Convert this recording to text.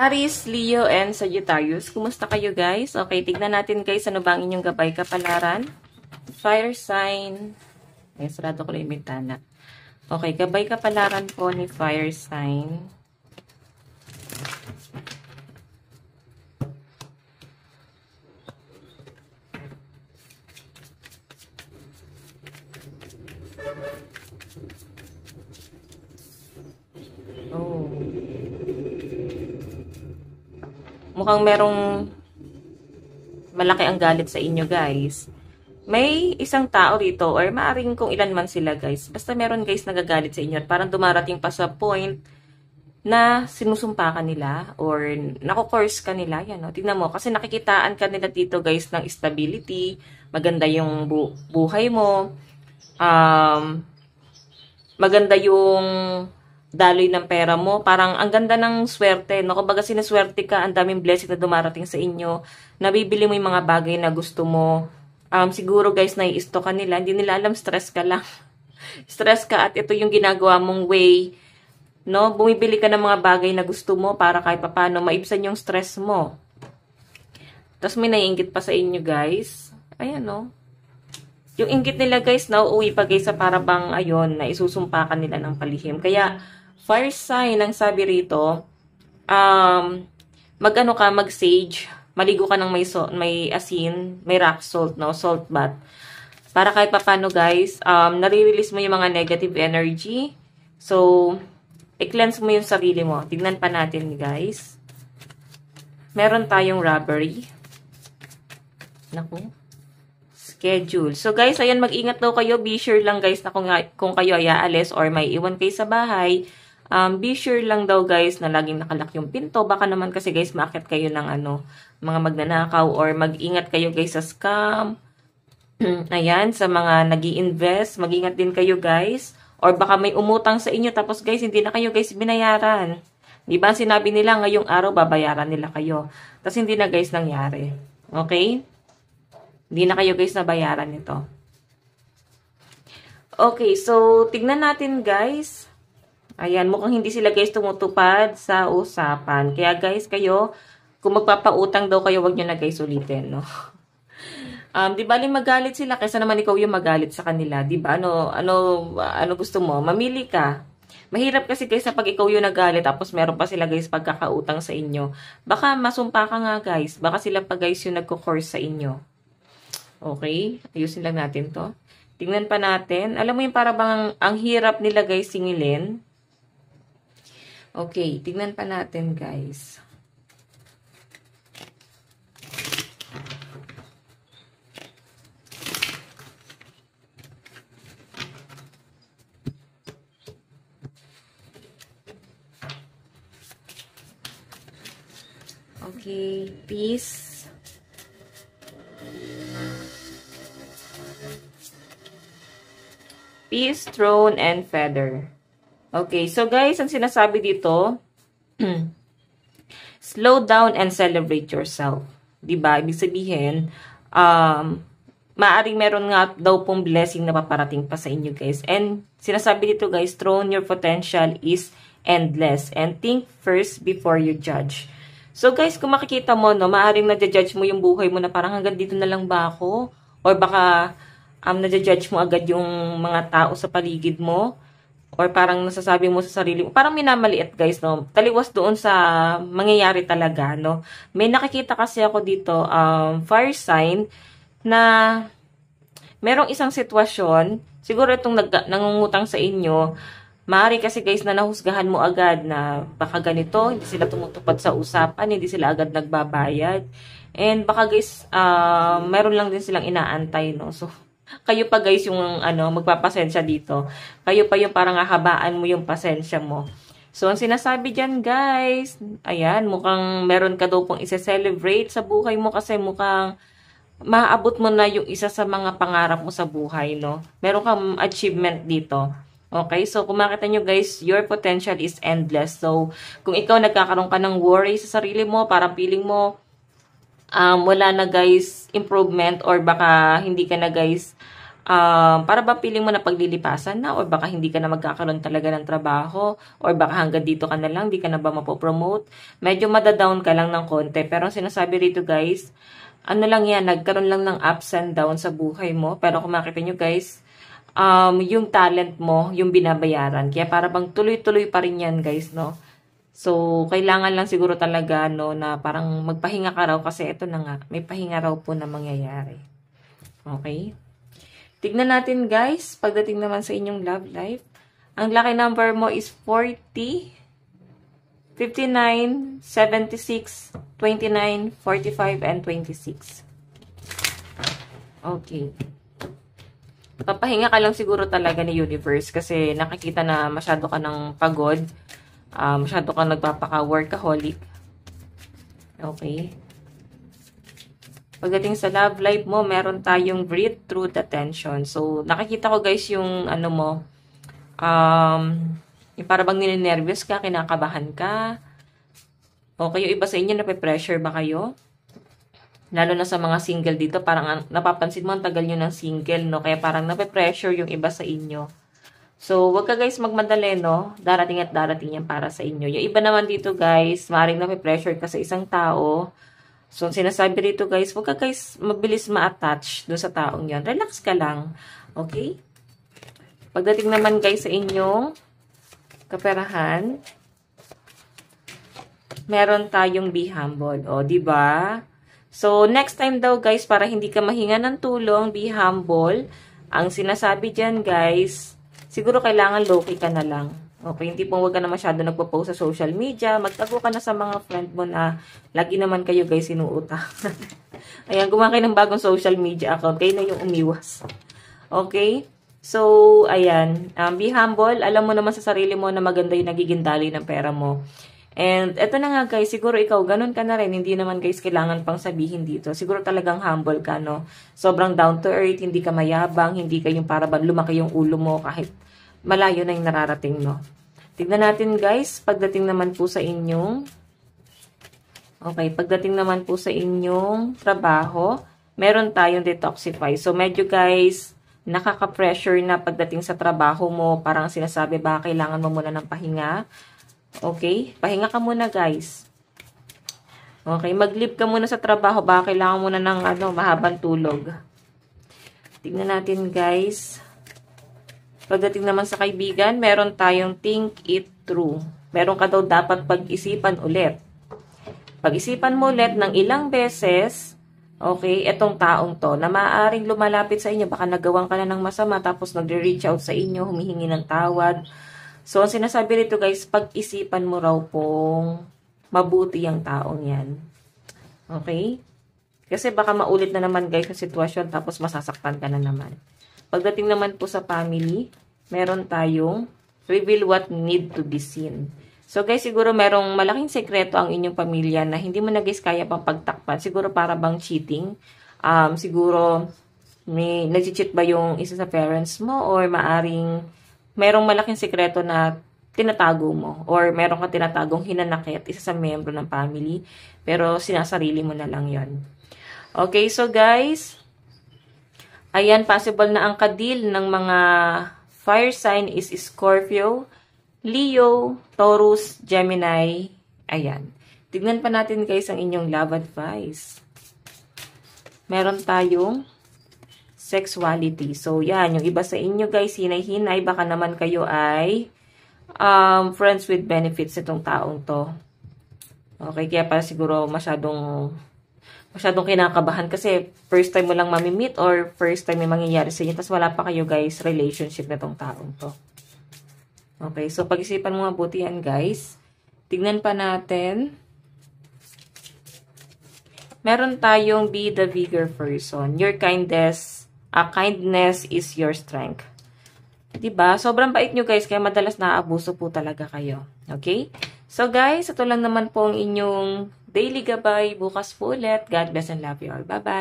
Aries, Leo, and Sagittarius. Kumusta kayo guys? Okay, tignan natin guys ano ba ang inyong gabay kapalaran. Fire sign. Ay, sarado ko lang yung bintana. Okay, gabay kapalaran po ni fire sign. Oh. Mukhang merong malaki ang galit sa inyo, guys. May isang tao rito, or maaring kung ilan man sila, guys. Basta meron, guys, nagagalit sa inyo. At parang dumarating pa sa point na sinusumpa ka nila, or nako-course ka nila. Yan, no? Tingnan mo, kasi nakikitaan ka nila dito, guys, ng stability. Maganda yung buhay mo. Maganda yung daloy ng pera mo. Parang ang ganda ng swerte, no? Kumbaga sinuswerte ka, ang daming blessing na dumarating sa inyo. Nabibili mo yung mga bagay na gusto mo. Siguro guys, nai-isto ka nila. Hindi nila alam, stress ka lang. Stress ka at ito yung ginagawa mong way, no? Bumibili ka ng mga bagay na gusto mo para kahit paano maibsan yung stress mo. Tapos may naiinggit pa sa inyo guys. Ayan, no? Yung inggit nila guys, nauuwi pa guys sa parabang ayun, na isusumpa ka nila ng palihim. Kaya, fire sign, ang sabi rito, mag-ano ka, mag-sage, maligo ka ng may asin, may rock salt, no? Salt bath. Para kahit papano guys, nare-release mo yung mga negative energy. So, i-cleanse mo yung sarili mo. Tignan pa natin guys. Meron tayong robbery. Naku. Schedule. So guys, ayan, mag-ingat daw kayo. Be sure lang guys na kung kayo ay aalis or may iwan kayo sa bahay, be sure lang daw guys na laging nakalak yung pinto. Baka naman kasi guys, maakit kayo ng mga magnanakaw, or mag-ingat kayo guys sa scam. Ayan, sa mga nag-i-invest, mag-ingat din kayo guys. Or baka may umutang sa inyo tapos guys, hindi na kayo guys binayaran. Di ba sinabi nila ngayong araw babayaran nila kayo. Tapos hindi na guys nangyari. Okay? Hindi na kayo guys nabayaran nito. Okay, so tignan natin guys. Ayan, mukhang hindi sila guys tumutupad sa usapan. Kaya guys, kayo, kung magpapautang daw kayo, wag nyo na guys ulitin, no? Di ba magalit sila kaysa naman ikaw yung magalit sa kanila, di ba? Ano gusto mo? Mamili ka. Mahirap kasi guys na pag ikaw yung nagalit tapos meron pa sila guys pagkakautang sa inyo. Baka masumpa ka nga guys. Baka sila pa guys yung nagko-course sa inyo. Okay? Ayusin lang natin to. Tingnan pa natin. Alam mo yung para bang ang hirap nila guys singilin. Okay. Tingnan pa natin guys. Okay. Peace. Peace, throne, and feather. Okay, so guys, ang sinasabi dito, slow down and celebrate yourself. Diba? Ibig sabihin, maaring meron nga daw pong blessing na paparating pa sa inyo guys. And sinasabi dito guys, throne, your potential is endless. And think first before you judge. So guys, kung makikita mo, no, maaring na-judge mo yung buhay mo na parang hanggang dito na lang ba ako? Or baka na-judge mo agad yung mga tao sa paligid mo, or parang nasasabi mo sa sarili mo, parang minamaliit guys, no? Taliwas doon sa mangyayari talaga, no? May nakikita kasi ako dito, fire sign, na merong isang sitwasyon, siguro itong nangungutang sa inyo, maaari kasi guys na nahusgahan mo agad na baka ganito, hindi sila tumutupad sa usapan, hindi sila agad nagbabayad, and baka guys, meron lang din silang inaantay, no? So, kayo pa guys yung magpapasensya dito. Kayo pa yung parang hahabaan mo yung pasensya mo. So, ang sinasabi dyan guys, ayan, mukhang meron ka daw pong isa-celebrate sa buhay mo kasi mukhang maaabot mo na yung isa sa mga pangarap mo sa buhay, no? Meron kang achievement dito. Okay? So, kung makita nyo guys, your potential is endless. So, kung ikaw nagkakaroon ka ng worry sa sarili mo, parang feeling mo, wala na guys improvement, or baka hindi ka na guys para ba piling mo na paglilipasan na, or baka hindi ka na magkakaroon talaga ng trabaho, or baka hanggang dito ka na lang, di ka na ba mapopromote? Medyo madadown ka lang ng konti. Pero sinasabi rito guys, ano lang yan, nagkaroon lang ng ups and downs sa buhay mo. Pero kung makita nyo guys, yung talent mo, yung binabayaran. Kaya para bang tuloy-tuloy pa rin yan guys, no? So, kailangan lang siguro talaga, no, na parang magpahinga ka raw kasi ito na nga, may pahinga raw po na mangyayari. Okay? Tignan natin guys, pagdating naman sa inyong love life, ang lucky number mo is 40, 59, 76, 29, 45, and 26. Okay. Papahinga ka lang siguro talaga ni universe kasi nakikita na masyado ka ng pagod. Masyado ka nagpapaka-workaholic. Okay. Pagdating sa love life mo, meron tayong breathe through the tension. So, nakikita ko guys yung ano mo, yung para bang ninenervyos ka, kinakabahan ka. Okay, yung iba sa inyo, nape-pressure ba kayo? Lalo na sa mga single dito, parang napapansin mo, ang tagal nyo ng single, no? Kaya parang nape-pressure yung iba sa inyo. So, wag ka guys magmadali, no? Darating at darating yan para sa inyo. Yung iba naman dito guys, maaaring nape-pressure ka sa isang tao. So, sinasabi rito guys, wag ka guys mabilis ma-attach doon sa taong yon. Relax ka lang. Okay? Pagdating naman guys sa inyong kaperahan, meron tayong be humble. O, diba? So, next time daw guys, para hindi ka mahinga ng tulong, be humble. Ang sinasabi dyan guys, siguro kailangan low-key ka na lang. Okay, hindi po huwag ka na masyado nagpo-post sa social media. Magtago ka na sa mga friend mo na lagi naman kayo guys sinuuta. Ayan, gumawa kayo ng bagong social media account. Kayo na yung umiwas. Okay? So, ayan. Be humble. Alam mo naman sa sarili mo na maganda yung nagiging daloy ng pera mo. And eto na nga guys, siguro ikaw, ganun ka na rin. Hindi naman guys kailangan pang sabihin dito. Siguro talagang humble ka, no? Sobrang down to earth, hindi ka mayabang, hindi ka yung para bang lumaki yung ulo mo kahit malayo na yung nararating, no? Tignan natin guys, pagdating naman po sa inyong, okay, pagdating naman po sa inyong trabaho, meron tayong detoxify. So medyo guys, nakaka-pressure na pagdating sa trabaho mo, parang sinasabi ba, kailangan mo muna ng pahinga. Okay, pahinga ka muna guys. Okay, mag-leave ka muna sa trabaho, baka kailangan muna ng mahabang tulog. Tignan natin guys. Pagdating naman sa kaibigan, meron tayong think it through. Meron ka daw dapat pag-isipan ulit. Pag-isipan mo ulit ng ilang beses, okay, etong taong to, na maaaring lumalapit sa inyo, baka nagawan ka na ng masama, tapos nagre-reach out sa inyo, humihingi ng tawad. So, ang sinasabi rito guys, pag-isipan mo raw pong mabuti ang taong yan. Okay? Kasi baka maulit na naman guys yung sitwasyon, tapos masasaktan ka na naman. Pagdating naman po sa family, meron tayong reveal what need to be seen. So guys, siguro merong malaking sekreto ang inyong pamilya na hindi mo na guys kaya pang pagtakpan. Siguro para bang cheating. Siguro may nag-cheat ba yung isa sa parents mo, or maaring merong malaking sekreto na tinatago mo, or meron ka tinatagong hinanakit isa sa membro ng family, pero sinasarili mo na lang yon. Okay, so guys, ayan, possible na ang kadil ng mga fire sign is Scorpio, Leo, Taurus, Gemini. Ayan. Tignan pa natin guys ang inyong love advice. Meron tayong sexuality. So, yan. Yung iba sa inyo guys, hinay-hinay. Baka naman kayo ay friends with benefits itong taong to. Okay, kaya pa siguro masyadong kinakabahan kasi first time mo lang mamimit or first time may mangyayari sa inyo, tapos wala pa kayo guys relationship na tong taong to. Okay, so pag-isipan mo mabuti yan guys. Tignan pa natin. Meron tayong be the bigger person. Your kindness is your strength. Diba? Sobrang bait nyo guys, kaya madalas naaabuso po talaga kayo. Okay? So guys, ito lang naman po ang inyong daily gabay. Bukas po ulit. God bless and love you all. Bye-bye.